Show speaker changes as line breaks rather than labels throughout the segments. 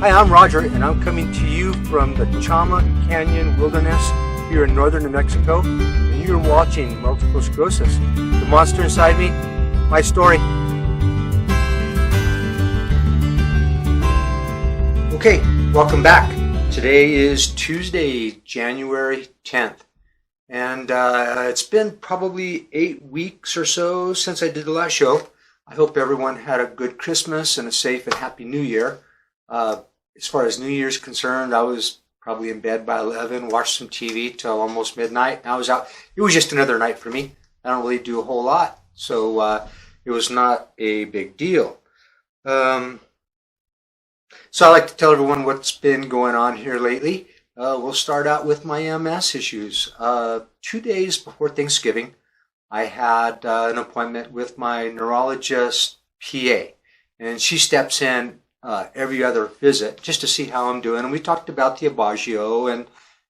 Hi, I'm Roger, and I'm coming to you from the Chama Canyon Wilderness here in northern New Mexico, and you're watching Multiple Sclerosis. The monster inside me, my story. Okay, welcome back. Today is Tuesday, January 10th, and it's been probably 8 weeks or so since I did the last show. I hope everyone had a good Christmas and a safe and happy New Year. As far as New Year's concerned, I was probably in bed by 11, watched some TV till almost midnight. I was out. It was just another night for me. I don't really do a whole lot, so it was not a big deal. So I like to tell everyone what's been going on here lately. We'll start out with my MS issues. 2 days before Thanksgiving, I had an appointment with my neurologist PA, and she steps in every other visit just to see how I'm doing. And we talked about the Aubagio, and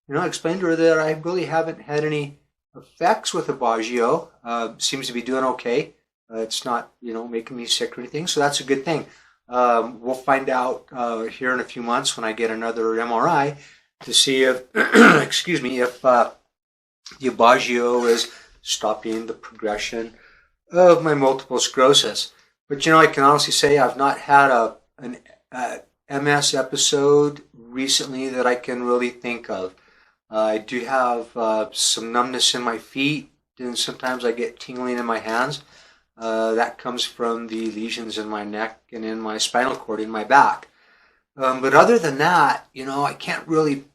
explained to her that I really haven't had any effects with Aubagio. Seems to be doing okay. It's not making me sick or anything, so that's a good thing. We'll find out here in a few months when I get another MRI to see if if the Aubagio is stopping the progression of my multiple sclerosis. But I can honestly say I've not had an MS episode recently that I can really think of. I do have some numbness in my feet, and sometimes I get tingling in my hands. That comes from the lesions in my neck and in my spinal cord in my back. But other than that, I can't really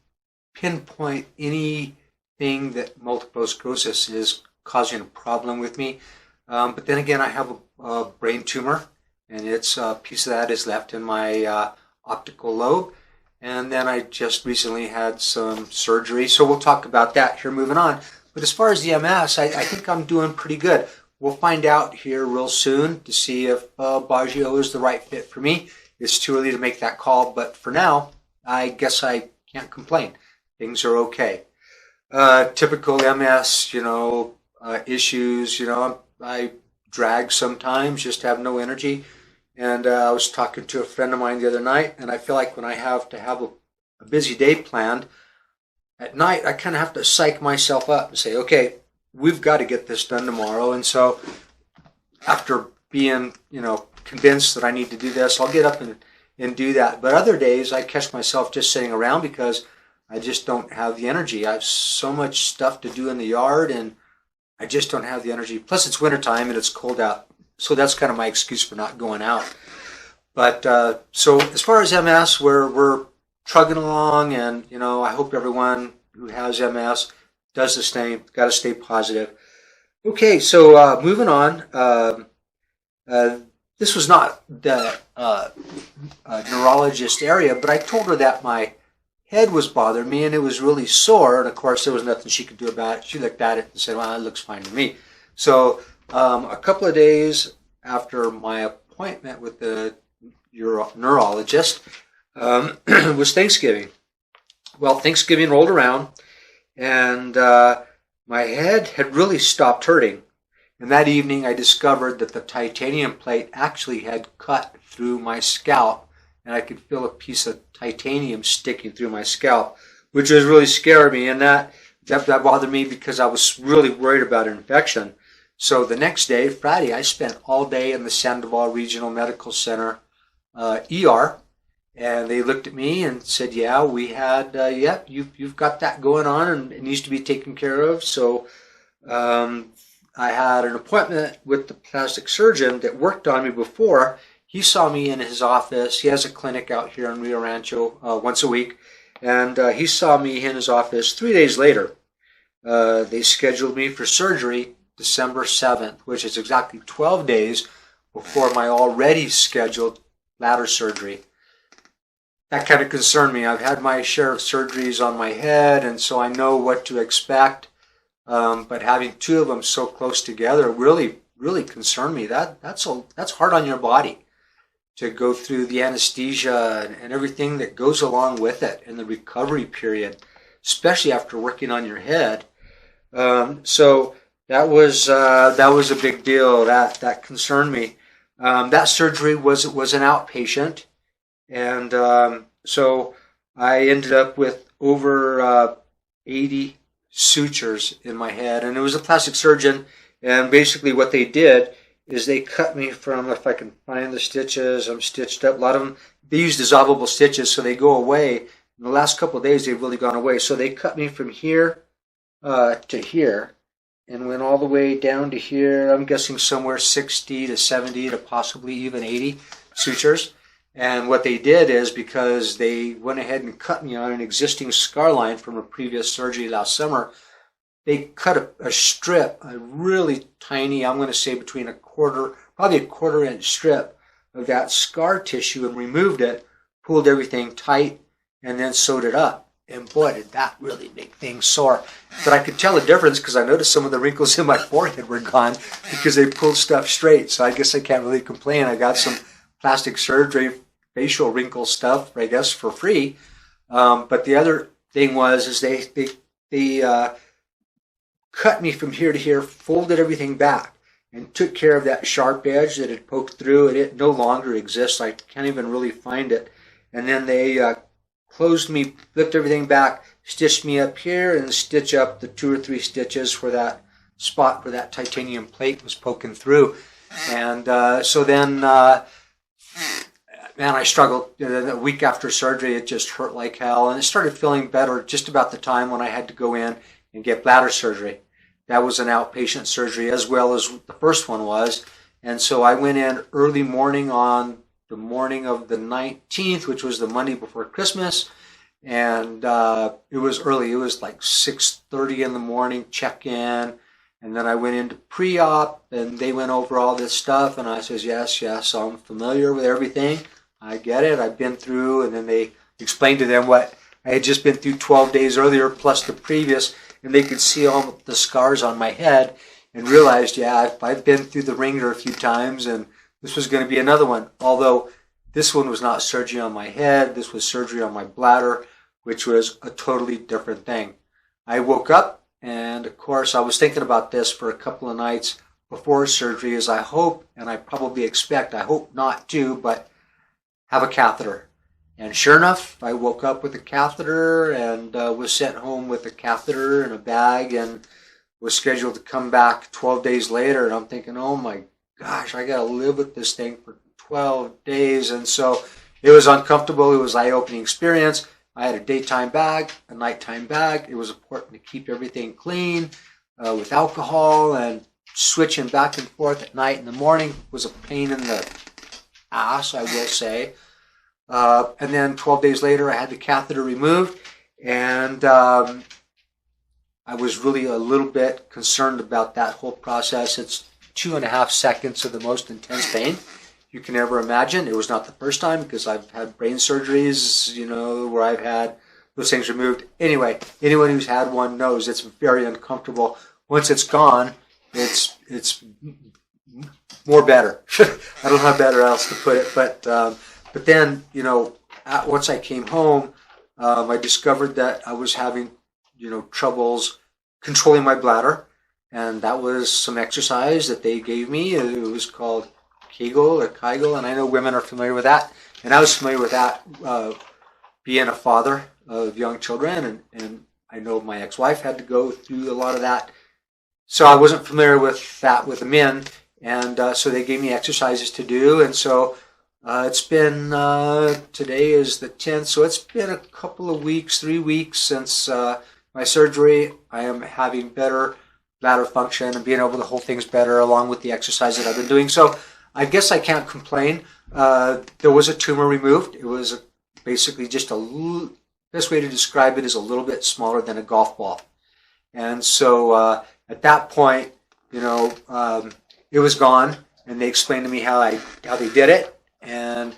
pinpoint anything that multiple sclerosis is causing a problem with me. But then again, I have a brain tumor, and it's a piece of that is left in my optical lobe. And then I just recently had some surgery, so we'll talk about that here moving on. But as far as the MS, I think I'm doing pretty good. We'll find out here real soon to see if Aubagio is the right fit for me. It's too early to make that call, but for now, I guess I can't complain. Things are okay. Typical MS, issues, I drag sometimes, just have no energy. And I was talking to a friend of mine the other night, and I feel like when I have to have a busy day planned, at night I kind of have to psych myself up and say, okay, we've got to get this done tomorrow. And so after being, convinced that I need to do this, I'll get up and do that. But other days I catch myself just sitting around because I just don't have the energy. I have so much stuff to do in the yard, and I just don't have the energy. Plus it's wintertime and it's cold out. So that's kind of my excuse for not going out. But so as far as MS, we're trugging along, and I hope everyone who has MS does the same. Got to stay positive. Okay, so moving on. This was not the neurologist area, but I told her that my head was bothering me and it was really sore. And of course, there was nothing she could do about it. She looked at it and said, "Well, it looks fine to me." So a couple of days after my appointment with the neurologist was Thanksgiving. Well, Thanksgiving rolled around, and my head had really stopped hurting. And that evening I discovered that the titanium plate actually had cut through my scalp, and I could feel a piece of titanium sticking through my scalp, which was really scaring me. And that bothered me because I was really worried about an infection. So the next day, Friday, I spent all day in the Sandoval Regional Medical Center ER, and they looked at me and said, "Yeah, we had, you've got that going on, and it needs to be taken care of." So I had an appointment with the plastic surgeon that worked on me before. He saw me in his office. He has a clinic out here in Rio Rancho once a week, and he saw me in his office 3 days later. They scheduled me for surgery December 7th, which is exactly 12 days before my already scheduled bladder surgery. That kind of concerned me. I've had my share of surgeries on my head, and so I know what to expect. But having two of them so close together really, really concerned me. That's hard on your body to go through the anesthesia and everything that goes along with it in the recovery period, especially after working on your head. So that was a big deal. That concerned me. That surgery was an outpatient, and So I ended up with over 80 sutures in my head, and it was a plastic surgeon. And basically, what they did is they cut me from, if I can find the stitches, I'm stitched up. A lot of them, they use dissolvable stitches, so they go away. In the last couple of days, they've really gone away. So they cut me from here to here, and went all the way down to here. I'm guessing somewhere 60 to 70 to possibly even 80 sutures. And what they did is, because they went ahead and cut me on an existing scar line from a previous surgery last summer, they cut a strip, a really tiny, I'm going to say between probably a quarter-inch strip of that scar tissue, and removed it, pulled everything tight, and then sewed it up. And boy, did that really make things sore. But I could tell the difference because I noticed some of the wrinkles in my forehead were gone because they pulled stuff straight. So I guess I can't really complain. I got some plastic surgery, facial wrinkle stuff, I guess, for free. But the other thing is they cut me from here to here, folded everything back, and took care of that sharp edge that had poked through, and it no longer exists. I can't even really find it. And then they closed me, flipped everything back, stitched me up here, and stitch up the 2 or 3 stitches for that spot where that titanium plate was poking through. And so then, man, I struggled. A week after surgery, it just hurt like hell. And it started feeling better just about the time when I had to go in and get bladder surgery. That was an outpatient surgery as well as the first one was. And so I went in early morning on the morning of the 19th, which was the Monday before Christmas. And it was early. It was like 6:30 in the morning, check in. And then I went into pre-op, and they went over all this stuff. And I says, yes, I'm familiar with everything. I get it. I've been through. And then they explained to them what I had just been through 12 days earlier, plus the previous. And they could see all the scars on my head and realized, I've been through the ringer a few times, and this was going to be another one. Although this one was not surgery on my head. This was surgery on my bladder, which was a totally different thing. I woke up, and of course I was thinking about this for a couple of nights before surgery, as I hope, and I probably expect, I hope not to, but have a catheter. And sure enough, I woke up with a catheter and was sent home with a catheter in a bag and was scheduled to come back 12 days later. And I'm thinking, oh my gosh, I got to live with this thing for 12 days. And so it was uncomfortable. It was an eye-opening experience. I had a daytime bag, a nighttime bag. It was important to keep everything clean with alcohol, and switching back and forth at night and the morning was a pain in the ass, I will say. And then 12 days later, I had the catheter removed, and I was really a little bit concerned about that whole process. It's 2.5 seconds of the most intense pain you can ever imagine. It was not the first time, because I've had brain surgeries, where I've had those things removed. Anyway, anyone who's had one knows it's very uncomfortable. Once it's gone, it's more better. I don't know how better else to put it, but then, once I came home, I discovered that I was having, troubles controlling my bladder. And that was some exercise that they gave me. It was called Kegel, and I know women are familiar with that. And I was familiar with that being a father of young children. And I know my ex-wife had to go through a lot of that. So I wasn't familiar with that with the men. And so they gave me exercises to do. And so it's been, today is the 10th, so it's been a couple of weeks, 3 weeks since my surgery. I am having better bladder function and being able to hold things better, along with the exercise that I've been doing. So I guess I can't complain. There was a tumor removed. It was basically just best way to describe it is a little bit smaller than a golf ball. And so at that point, it was gone, and they explained to me how they did it. And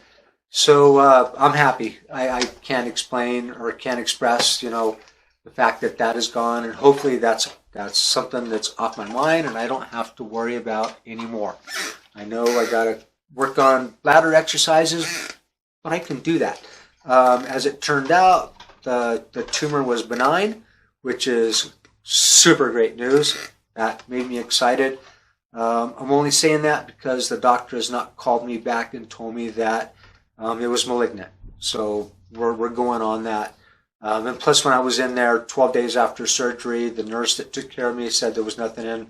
so I'm happy. I can't explain or can't express, the fact that is gone. And hopefully that's something that's off my mind and I don't have to worry about anymore. I know I got to work on bladder exercises, but I can do that. As it turned out, the tumor was benign, which is super great news. That made me excited. I'm only saying that because the doctor has not called me back and told me that it was malignant. So we're going on that. And plus, when I was in there 12 days after surgery, the nurse that took care of me said there was nothing in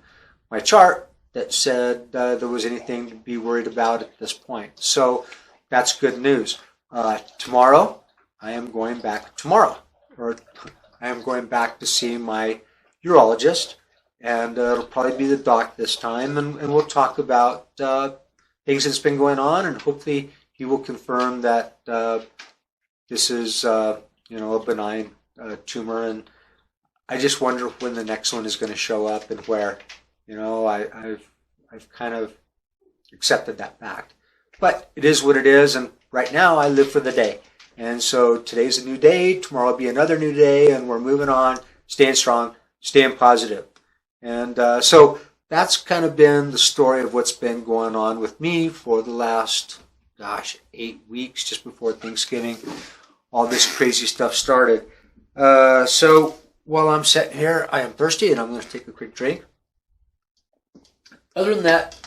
my chart that said there was anything to be worried about at this point. So that's good news. Tomorrow, I am going back to see my urologist, and it'll probably be the doc this time, and we'll talk about things that's been going on, and hopefully he will confirm that this is a benign tumor, and I just wonder when the next one is going to show up and where. I've kind of accepted that fact. But it is what it is, and right now I live for the day. And so today's a new day, tomorrow will be another new day, and we're moving on, staying strong, staying positive. And so that's kind of been the story of what's been going on with me for the last, 8 weeks, just before Thanksgiving. All this crazy stuff started. So while I'm sitting here, I am thirsty, and I'm going to take a quick drink. Other than that,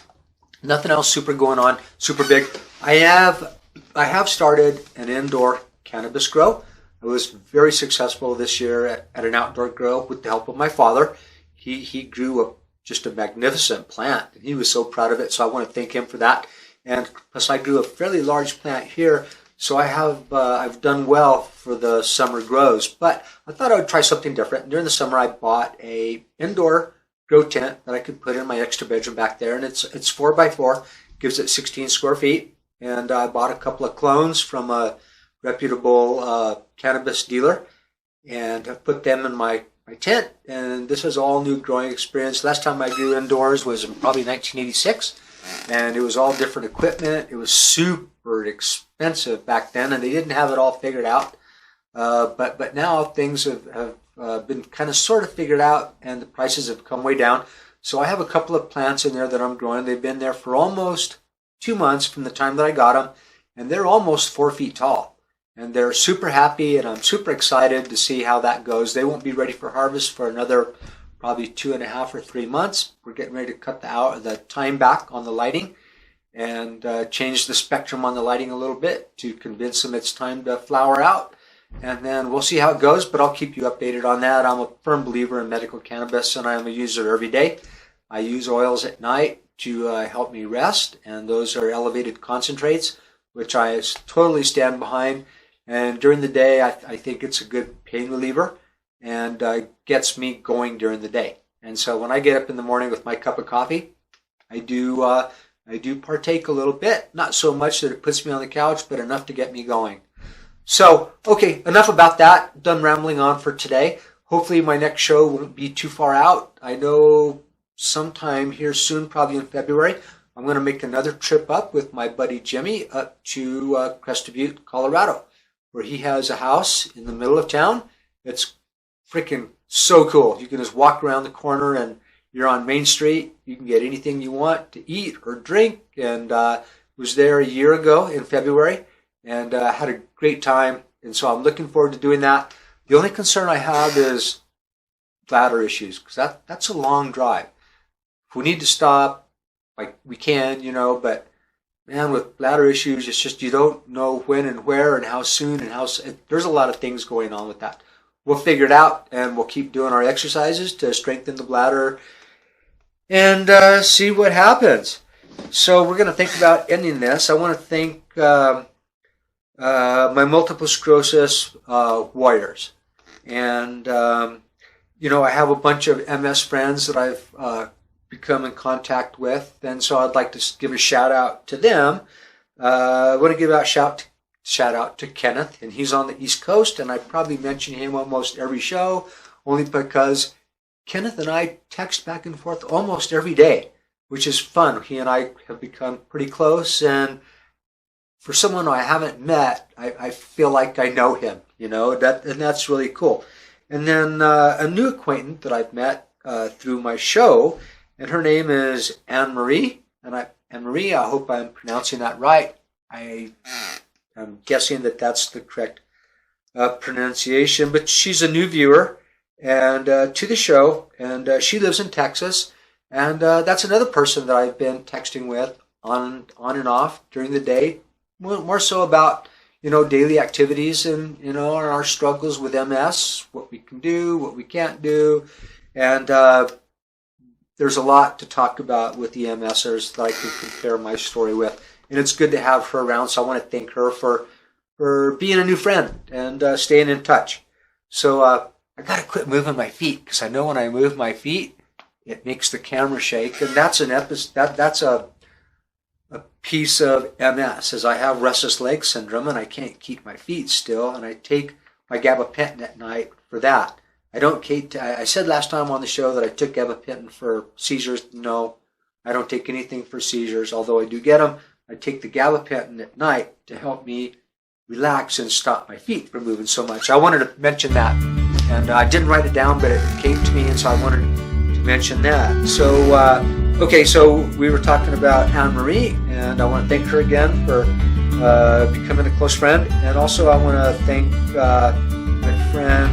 nothing else super going on, super big. I have started an indoor cannabis grow. I was very successful this year at an outdoor grow with the help of my father. He grew just a magnificent plant, and he was so proud of it, so I want to thank him for that. And plus, I grew a fairly large plant here, so I've done well for the summer grows. But I thought I would try something different. During the summer, I bought a indoor grow tent that I could put in my extra bedroom back there, and it's 4x4, gives it 16 square feet. And I bought a couple of clones from a reputable cannabis dealer, and I put them in my tent. And this is all new growing experience. Last time I grew indoors was in probably 1986, and it was all different equipment. It was super expensive back then, and they didn't have it all figured out. But now things have been kind of sort of figured out, and the prices have come way down. So I have a couple of plants in there that I'm growing. They've been there for almost 2 months from the time that I got them, and they're almost 4 feet tall. And they're super happy, and I'm super excited to see how that goes. They won't be ready for harvest for another probably 2.5 or 3 months. We're getting ready to cut the time back on the lighting and change the spectrum on the lighting a little bit to convince them it's time to flower out. And then we'll see how it goes, but I'll keep you updated on that. I'm a firm believer in medical cannabis, and I'm a user every day. I use oils at night to help me rest, and those are elevated concentrates, which I totally stand behind. And during the day, I think it's a good pain reliever and gets me going during the day. And so when I get up in the morning with my cup of coffee, I do partake a little bit, not so much that it puts me on the couch, but enough to get me going. So, okay, enough about that. Done rambling on for today. Hopefully my next show won't be too far out. I know sometime here soon, probably in February, I'm going to make another trip up with my buddy Jimmy up to Crested Butte, Colorado, where he has a house in the middle of town. It's freaking so cool. You can just walk around the corner and you're on Main Street. You can get anything you want to eat or drink. And was there a year ago in February, and had a great time. And so I'm looking forward to doing that. The only concern I have is bladder issues, because that's a long drive. If we need to stop, like we can, but man, with bladder issues, it's just you don't know when and where and how soon and there's a lot of things going on with that. We'll figure it out, and we'll keep doing our exercises to strengthen the bladder and see what happens. So we're going to think about ending this. I want to thank my multiple sclerosis warriors. And, I have a bunch of MS friends that I've become in contact with, and so I'd like to give a shout out to them. I want to give a shout out to Kenneth, and he's on the East Coast, and I probably mention him almost every show, only because Kenneth and I text back and forth almost every day, which is fun. He and I have become pretty close, and for someone I haven't met, I feel like I know him, and that's really cool. And then a new acquaintance that I've met through my show, and her name is Anne-Marie. Anne-Marie, I hope I'm pronouncing that right. I'm guessing that's the correct pronunciation, but she's a new viewer and to the show, and she lives in Texas. And that's another person that I've been texting with on and off during the day. More so about, daily activities and, our struggles with MS, what we can do, what we can't do. And there's a lot to talk about with the MSers that I can compare my story with. And it's good to have her around, so I want to thank her for being a new friend and staying in touch. So I got to quit moving my feet, because I know when I move my feet, it makes the camera shake. And that's that's a piece of MS, as I have restless leg syndrome and I can't keep my feet still, and I take my gabapentin at night for that. I said last time on the show that I took gabapentin for seizures. No, I don't take anything for seizures, although I do get them. I take the gabapentin at night to help me relax and stop my feet from moving so much. I wanted to mention that, and I didn't write it down, but it came to me, and so I wanted to mention that. So, okay, so we were talking about Anne-Marie, and I want to thank her again for becoming a close friend, and also I want to thank my friend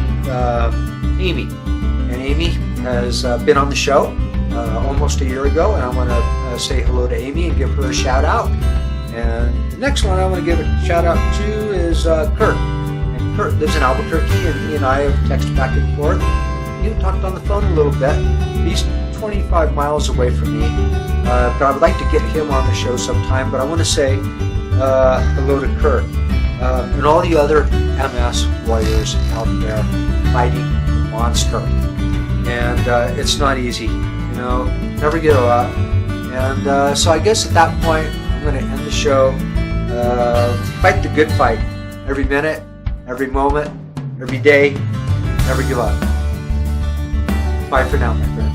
Amy. And Amy has been on the show almost a year ago, and I want to say hello to Amy and give her a shout out. And the next one I want to give a shout out to is Kurt. And Kurt lives in Albuquerque, and he and I have texted back and forth. We even talked on the phone a little bit. He's 25 miles away from me, but I would like to get him on the show sometime. But I want to say hello to Kurt and all the other MS warriors out there fighting the monster. And it's not easy, never give up. And so I guess at that point, I'm going to end the show. Fight the good fight. Every minute, every moment, every day. Never give up. Bye for now, my friends.